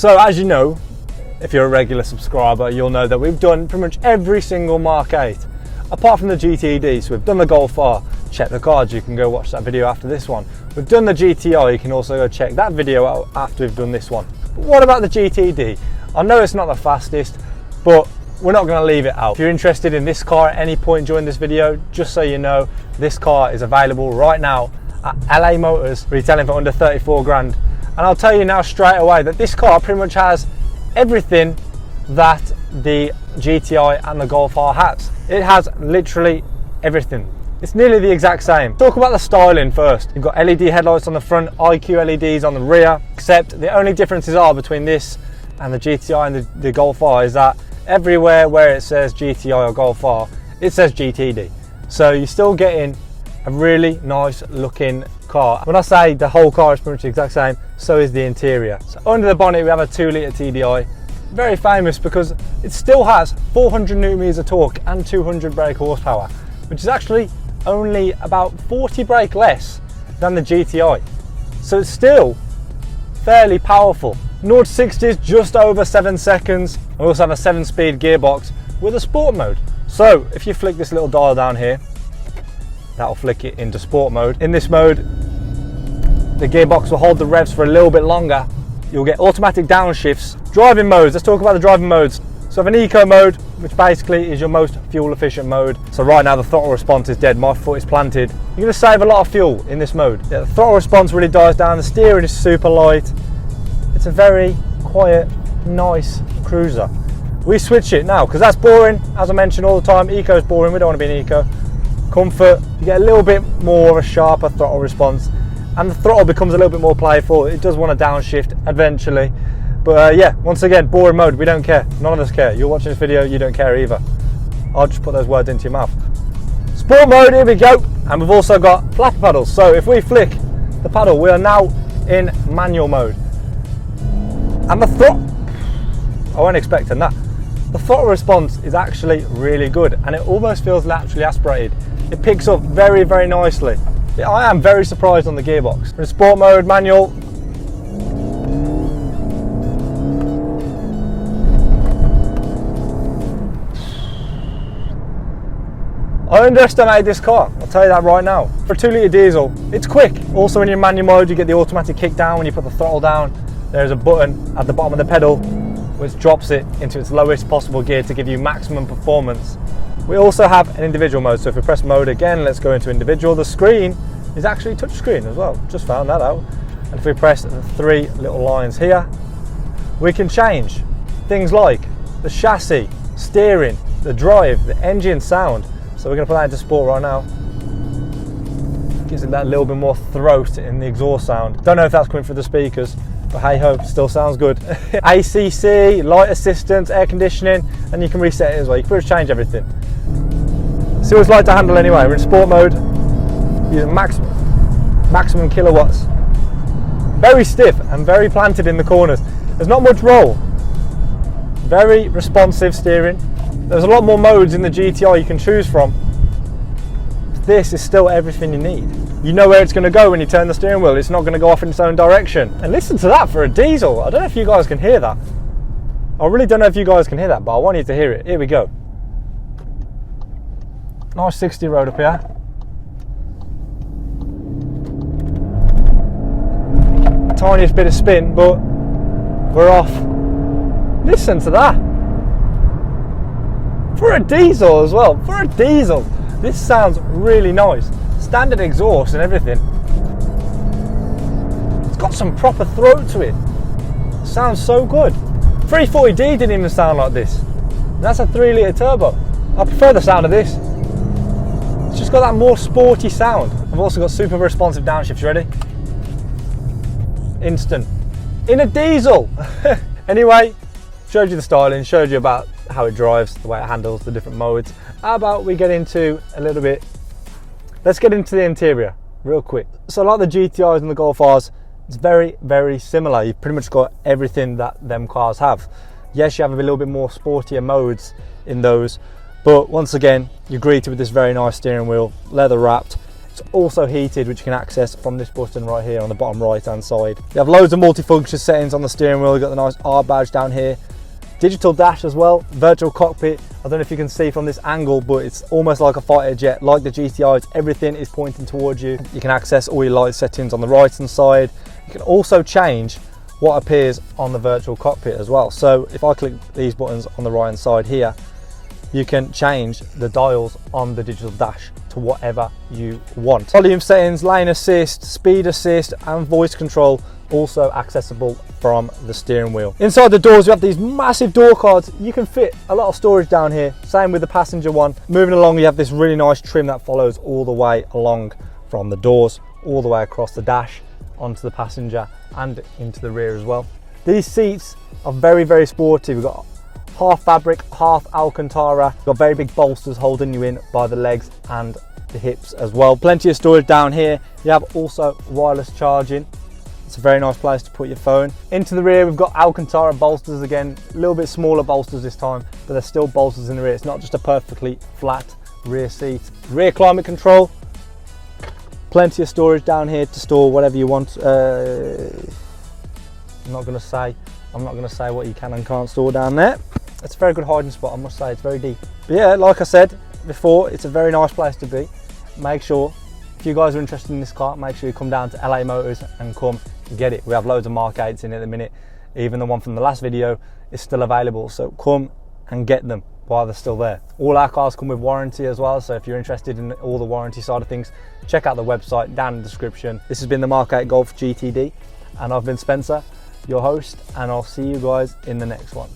So as you know, if you're a regular subscriber, you'll know that we've done pretty much every single Mark 8, apart from the GTD. So we've done the Golf R, check the cards, you can go watch that video after this one. We've done the GTI, you can also go check that video out after we've done this one. But what about the GTD? I know it's not the fastest, but we're not going to leave it out. If you're interested in this car at any point during this video, just so you know, this car is available right now at LA Motors, retailing for under 34 grand. And I'll tell you now straight away that this car pretty much has everything that the GTI and the Golf R has. It has literally everything. It's nearly the exact same. Talk about the styling first. You've got LED headlights on the front, IQ LEDs on the rear, except the only differences are between this and the GTI and the Golf R is that everywhere where it says GTI or Golf R, it says GTD. So you're still getting a really nice looking car. When I say the whole car is pretty much the exact same, so is the interior. So under the bonnet we have a 2-litre TDI, very famous because it still has 400 newton meters of torque and 200 brake horsepower, which is actually only about 40 brake less than the GTI. So it's still fairly powerful. 0 to 60 is just over 7 seconds. We also have a 7-speed gearbox with a sport mode. So if you flick this little dial down here, that'll flick it into sport mode. In this mode, the gearbox will hold the revs for a little bit longer. You'll get automatic downshifts. Driving modes, let's talk about the driving modes. So I have an eco mode, which basically is your most fuel efficient mode. So right now the throttle response is dead, my foot is planted. You're going to save a lot of fuel in this mode. Yeah, the throttle response really dies down, the steering is super light. It's a very quiet, nice cruiser. We switch it now, because that's boring, as I mentioned all the time. Eco is boring, we don't want to be in eco. Comfort, you get a little bit more of a sharper throttle response, and the throttle becomes a little bit more playful. It does want to downshift eventually. But yeah, once again, boring mode, we don't care. None of us care. You're watching this video, you don't care either. I'll just put those words into your mouth. Sport mode, here we go. And we've also got flapper paddles. So if we flick the paddle, we are now in manual mode. And the throttle, I wasn't expecting that. The throttle response is actually really good, and it almost feels naturally aspirated. It picks up very, very nicely. I am very surprised on the gearbox. In sport mode, manual, I underestimated this car, I'll tell you that right now. For a 2-litre diesel, it's quick. Also in your manual mode, you get the automatic kick down when you put the throttle down. There's a button at the bottom of the pedal which drops it into its lowest possible gear to give you maximum performance. We also have an individual mode, so if we press mode again, let's go into individual. The screen is actually touchscreen as well, just found that out. And if we press the 3 little lines here, we can change things like the chassis, steering, the drive, the engine sound. So we're going to put that into sport right now. Gives it that little bit more throat in the exhaust sound. Don't know if that's coming through the speakers, but hey ho, still sounds good. ACC, light assistance, air conditioning, and you can reset it as well. You can pretty much change everything. See what it's like to handle anyway. We're in sport mode, using maximum kilowatts. Very stiff and very planted in the corners. There's not much roll. Very responsive steering. There's a lot more modes in the GTI you can choose from. This is still everything you need. You know where it's going to go when you turn the steering wheel. It's not going to go off in its own direction. And listen to that for a diesel. I don't know if you guys can hear that. I really don't know if you guys can hear that, but I want you to hear it. Here we go. Nice 60 road up here. Tiniest bit of spin, but we're off. Listen to that. For a diesel as well, for a diesel, this sounds really nice. Standard exhaust and everything. It's got some proper throat to it. Sounds so good. 340D didn't even sound like this. That's a 3-litre turbo. I prefer the sound of this. It's just got that more sporty sound. I've also got super responsive downshifts. Ready? Instant. In a diesel. Anyway, showed you the styling, showed you about how it drives, the way it handles, the different modes. How about we get into a little bit, let's get into the interior real quick. So like the GTIs and the Golf Rs, it's very, very similar. You've pretty much got everything that them cars have. Yes, you have a little bit more sportier modes in those, but once again, you're greeted with this very nice steering wheel, leather wrapped. It's also heated, which you can access from this button right here on the bottom right hand side. You have loads of multifunction settings on the steering wheel. You've got the nice R badge down here. Digital dash as well, virtual cockpit. I don't know if you can see from this angle, but it's almost like a fighter jet, like the GTIs. Everything is pointing towards you. You can access all your light settings on the right hand side. You can also change what appears on the virtual cockpit as well. So if I click these buttons on the right hand side here, you can change the dials on the digital dash to whatever you want. Volume settings, lane assist, speed assist, and voice control also accessible from the steering wheel. Inside the doors, we have these massive door cards. You can fit a lot of storage down here. Same with the passenger one. Moving along, you have this really nice trim that follows all the way along from the doors, all the way across the dash, onto the passenger and into the rear as well. These seats are very, very sporty. We've got half fabric, half Alcantara. We've got very big bolsters holding you in by the legs and the hips as well. Plenty of storage down here. You have also wireless charging. It's a very nice place to put your phone. Into the rear, we've got Alcantara bolsters again, a little bit smaller bolsters this time, but there's still bolsters in the rear. It's not just a perfectly flat rear seat. Rear climate control, plenty of storage down here to store whatever you want. I'm not gonna say what you can and can't store down there. It's a very good hiding spot, I must say. It's very deep. But yeah, like I said before, it's a very nice place to be. Make sure, if you guys are interested in this car, make sure you come down to LA Motors and come get it. We have loads of Mark 8s in at the minute. Even the one from the last video is still available, so come and get them while they're still there. All our cars come with warranty as well, so if you're interested in all the warranty side of things, check out the website down in the description. This has been the Mark 8 Golf GTD, and I've been Spencer, your host, and I'll see you guys in the next one.